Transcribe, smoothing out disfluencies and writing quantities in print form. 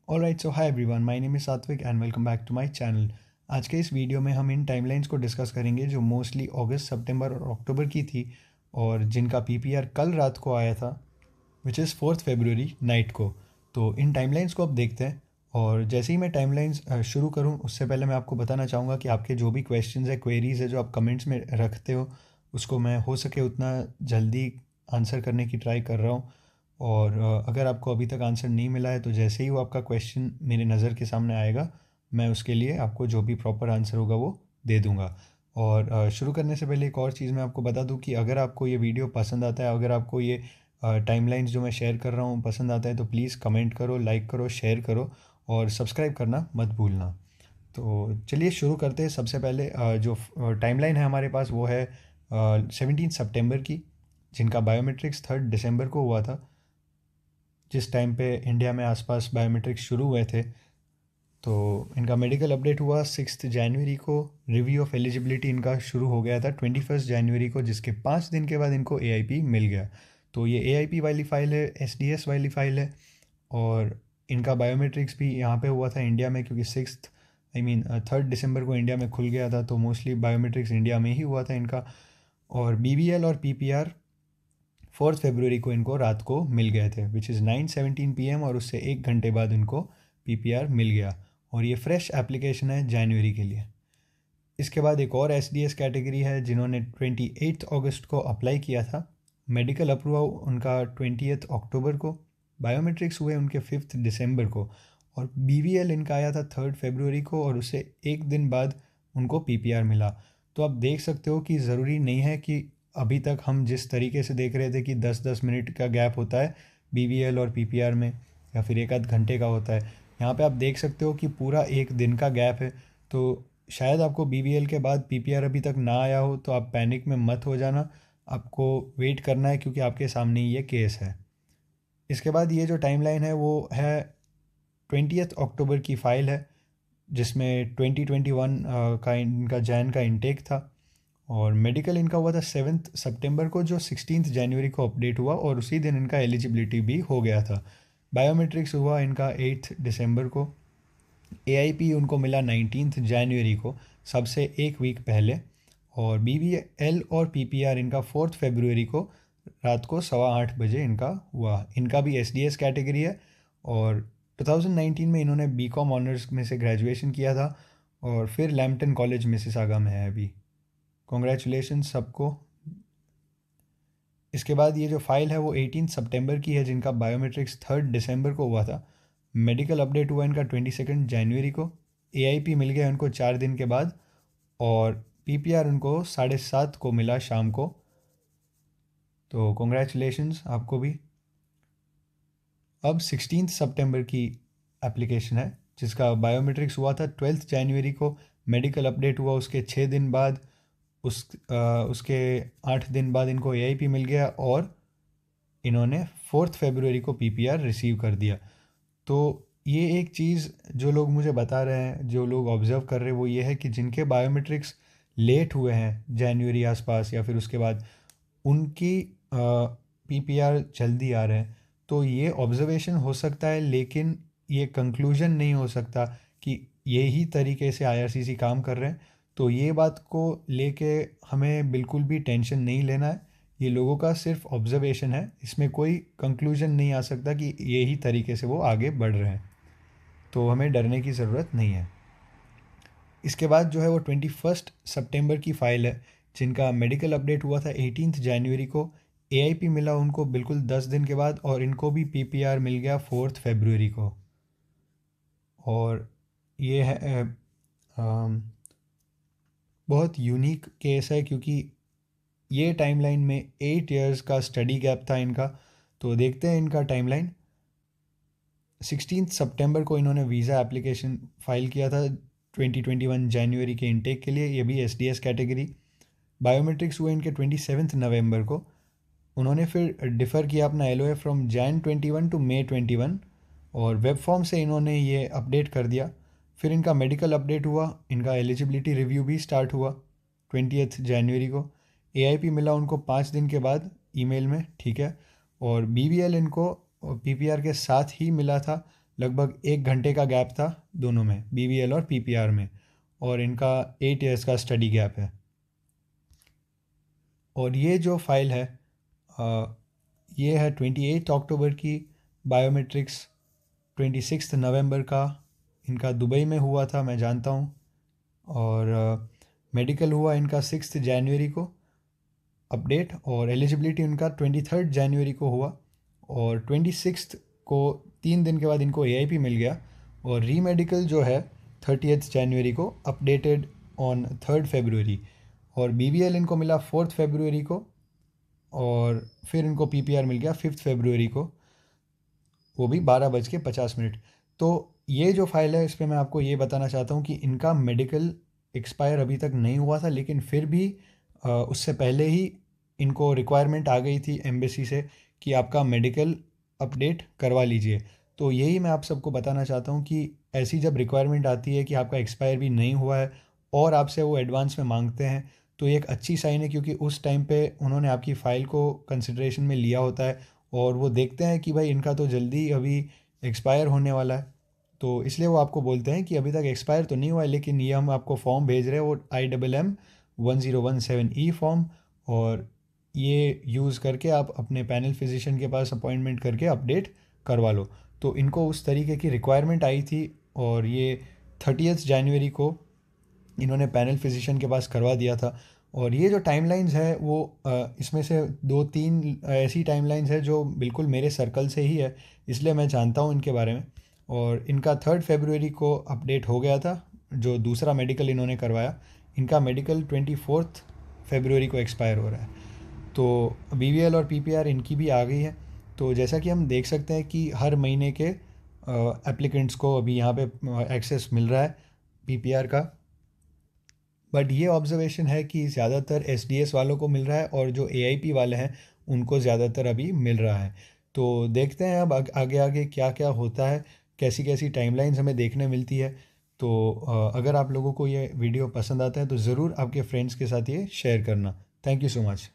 Alright, so hi everyone, my name is Satvik and welcome back to my channel. आज के इस video में हम इन टाइमलाइंस को डिस्कस करेंगे जो मोस्टली अगस्त, सितंबर और अक्टूबर की थी और जिनका पीपीआर कल रात को आया था, विच इज़ 4 फरवरी नाइट को। तो इन टाइमलाइंस को अब देखते हैं। और जैसे ही मैं टाइमलाइंस शुरू करूं उससे पहले मैं आपको बताना चाहूँगा कि आपके जो भी क्वेश्चंस है, क्वेरीज है जो आप कमेंट्स में रखते हो, उसको मैं हो सके उतना जल्दी आंसर करने की ट्राई कर रहा हूँ। और अगर आपको अभी तक आंसर नहीं मिला है तो जैसे ही वो आपका क्वेश्चन मेरे नज़र के सामने आएगा, मैं उसके लिए आपको जो भी प्रॉपर आंसर होगा वो दे दूँगा। और शुरू करने से पहले एक और चीज़ मैं आपको बता दूँ कि अगर आपको ये वीडियो पसंद आता है, अगर आपको ये टाइमलाइंस जो मैं शेयर कर रहा हूँ पसंद आता है, तो प्लीज़ कमेंट करो, लाइक करो, शेयर करो और सब्सक्राइब करना मत भूलना। तो चलिए शुरू करते हैं। सबसे पहले जो टाइमलाइन है हमारे पास वो है 17 सितंबर की, जिनका बायोमेट्रिक्स 3 दिसंबर को हुआ था। जिस टाइम पे इंडिया में आसपास बायोमेट्रिक्स शुरू हुए थे, तो इनका मेडिकल अपडेट हुआ 6 जनवरी को। रिव्यू ऑफ एलिजिबिलिटी इनका शुरू हो गया था 21 जनवरी को, जिसके 5 दिन के बाद इनको एआईपी मिल गया। तो ये एआईपी वाली फ़ाइल है, एसडीएस वाली फ़ाइल है। और इनका बायोमेट्रिक्स भी यहाँ पे हुआ था इंडिया में, क्योंकि 3 दिसंबर को इंडिया में खुल गया था, तो मोस्टली बायोमेट्रिक्स इंडिया में ही हुआ था इनका। और बीबीएल और पीपीआर 4 फरवरी को इनको रात को मिल गए थे, विच इज़ 9:17 PM, और उससे 1 घंटे बाद इनको पीपीआर मिल गया। और ये फ्रेश एप्लीकेशन है जनवरी के लिए। इसके बाद एक और एसडीएस कैटेगरी है जिन्होंने 28 अगस्त को अप्लाई किया था। मेडिकल अप्रूवल उनका 20 अक्टूबर को, बायोमेट्रिक्स हुए उनके 5 दिसंबर को, और बीवीएल इनका आया था 3 फरवरी को, और उससे 1 दिन बाद उनको पीपीआर मिला। तो आप देख सकते हो कि ज़रूरी नहीं है कि अभी तक हम जिस तरीके से देख रहे थे कि 10-10 मिनट का गैप होता है बीवीएल और पीपीआर में, या फिर 1 आध घंटे का होता है, यहाँ पे आप देख सकते हो कि पूरा 1 दिन का गैप है। तो शायद आपको बीबीएल के बाद पीपीआर अभी तक ना आया हो, तो आप पैनिक में मत हो जाना। आपको वेट करना है, क्योंकि आपके सामने ही ये केस है। इसके बाद ये जो टाइमलाइन है वो है 20 अक्टूबर की फ़ाइल है, जिसमें 2021 का इनका जैन का इंटेक था। और मेडिकल इनका हुआ था 7 सितंबर को, जो 16 जनवरी को अपडेट हुआ, और उसी दिन इनका एलिजिबिलिटी भी हो गया था। बायोमेट्रिक्स हुआ इनका 8 दिसंबर को। एआईपी उनको मिला 19 जनवरी को, सबसे 1 वीक पहले। और बीबीएल और पीपीआर इनका 4 फरवरी को रात को 8:15 बजे इनका हुआ। इनका भी एसडीएस कैटेगरी है, और 2019 में इन्होंने बीकॉम ऑनर्स में से ग्रेजुएशन किया था, और फिर लैम्पटन कॉलेज मिसिसागा में है अभी। कॉन्ग्रेचुलेशन सबको। इसके बाद ये जो फाइल है वो 18 सितंबर की है, जिनका बायोमेट्रिक्स 3 दिसंबर को हुआ था। मेडिकल अपडेट हुआ इनका 22 जनवरी को। एआईपी मिल गया उनको 4 दिन के बाद, और पीपीआर उनको 7:30 को मिला शाम को। तो कॉन्ग्रेचुलेशंस आपको भी। अब 16 सितंबर की एप्लीकेशन है, जिसका बायोमेट्रिक्स हुआ था 12 जनवरी को। मेडिकल अपडेट हुआ उसके 6 दिन बाद। उसके 8 दिन बाद इनको एआईपी मिल गया, और इन्होंने 4 फरवरी को पीपीआर रिसीव कर दिया। तो ये एक चीज़ जो लोग मुझे बता रहे हैं, जो लोग ऑब्ज़र्व कर रहे हैं, वो ये है कि जिनके बायोमेट्रिक्स लेट हुए हैं जनवरी आसपास या फिर उसके बाद, उनकी पीपीआर जल्दी आ रहे हैं। तो ये ऑब्ज़र्वेशन हो सकता है, लेकिन ये कंक्लूजन नहीं हो सकता कि यही तरीके से आईआरसीसी काम कर रहे हैं। तो ये बात को लेके हमें बिल्कुल भी टेंशन नहीं लेना है। ये लोगों का सिर्फ ऑब्ज़र्वेशन है, इसमें कोई कंक्लूजन नहीं आ सकता कि यही तरीके से वो आगे बढ़ रहे हैं। तो हमें डरने की ज़रूरत नहीं है। इसके बाद जो है वो 21 सितंबर की फ़ाइल है, जिनका मेडिकल अपडेट हुआ था 18 जनवरी को। एआईपी मिला उनको बिल्कुल 10 दिन के बाद, और इनको भी पीपीआर मिल गया 4 फरवरी को। और ये है बहुत यूनिक केस है, क्योंकि ये टाइमलाइन में 8 इयर्स का स्टडी गैप था इनका। तो देखते हैं इनका टाइमलाइन। 16 सितंबर को इन्होंने वीज़ा एप्लीकेशन फ़ाइल किया था 2021 जनवरी के इंटेक के लिए, ये भी एसडीएस कैटेगरी। बायोमेट्रिक्स हुए इनके 27 नवंबर को। उन्होंने फिर डिफ़र किया अपना एलओए फ्रॉम जैन 21 टू मे 21, और वेब फॉर्म से इन्होंने ये अपडेट कर दिया। फिर इनका मेडिकल अपडेट हुआ, इनका एलिजिबिलिटी रिव्यू भी स्टार्ट हुआ 20 जनवरी को। एआईपी मिला उनको 5 दिन के बाद ईमेल में, ठीक है। और बीवीएल इनको पीपीआर के साथ ही मिला था लगभग 1 घंटे का गैप था दोनों में, BBL और PPR में, और इनका 8 ईयर्स का स्टडी गैप है। और ये जो फाइल है ये है 28 अक्टूबर की बायोमेट्रिक्स, 26 नवंबर का इनका दुबई में हुआ था, मैं जानता हूँ। और मेडिकल हुआ इनका 6 जनवरी को अपडेट, और एलिजिबिलिटी उनका 23 जनवरी को हुआ, और 26 को 3 दिन के बाद इनको AIP मिल गया। और रीमेडिकल जो है 30 जनवरी को अपडेटेड ऑन 3 फरवरी, और BBL इनको मिला 4 फरवरी को, और फिर इनको PPR मिल गया 5 फरवरी को, वो भी 12:50। तो ये जो फाइल है इस पर मैं आपको ये बताना चाहता हूँ कि इनका मेडिकल एक्सपायर अभी तक नहीं हुआ था, लेकिन फिर भी उससे पहले ही इनको रिक्वायरमेंट आ गई थी एम्बेसी से कि आपका मेडिकल अपडेट करवा लीजिए। तो यही मैं आप सबको बताना चाहता हूँ कि ऐसी जब रिक्वायरमेंट आती है कि आपका एक्सपायर भी नहीं हुआ है और आपसे वो एडवांस में मांगते हैं, तो ये एक अच्छी साइन है, क्योंकि उस टाइम पे उन्होंने आपकी फ़ाइल को कंसिड्रेशन में लिया होता है और वो देखते हैं कि भाई इनका तो जल्दी अभी एक्सपायर होने वाला है, तो इसलिए वो आपको बोलते हैं कि अभी तक एक्सपायर तो नहीं हुआ है, लेकिन ये हम आपको फॉर्म भेज रहे हैं, वो IMM1017E फॉर्म, और ये यूज़ करके आप अपने पैनल फिजिशियन के पास अपॉइंटमेंट करके अपडेट करवा लो। तो इनको उस तरीके की रिक्वायरमेंट आई थी, और ये 30 जनवरी को इन्होंने पैनल फिजिशियन के पास करवा दिया था। और ये जो टाइमलाइंस है वो इसमें से 2-3 ऐसी टाइमलाइंस है जो बिल्कुल मेरे सर्कल से ही है, इसलिए मैं जानता हूँ इनके बारे में। और इनका 3 फरवरी को अपडेट हो गया था, जो दूसरा मेडिकल इन्होंने करवाया। इनका मेडिकल 24 फरवरी को एक्सपायर हो रहा है। तो BBL और PPR इनकी भी आ गई है। तो जैसा कि हम देख सकते हैं कि हर महीने के एप्लीकेंट्स को अभी यहाँ पे एक्सेस मिल रहा है PPR का, बट ये ऑब्जर्वेशन है कि ज़्यादातर SDS वालों को मिल रहा है, और जो AIP वाले हैं उनको ज़्यादातर अभी मिल रहा है। तो देखते हैं अब आगे आगे क्या क्या होता है, कैसी कैसी टाइमलाइंस हमें देखने मिलती है। तो अगर आप लोगों को ये वीडियो पसंद आता है तो ज़रूर आपके फ्रेंड्स के साथ ये शेयर करना। Thank you so much.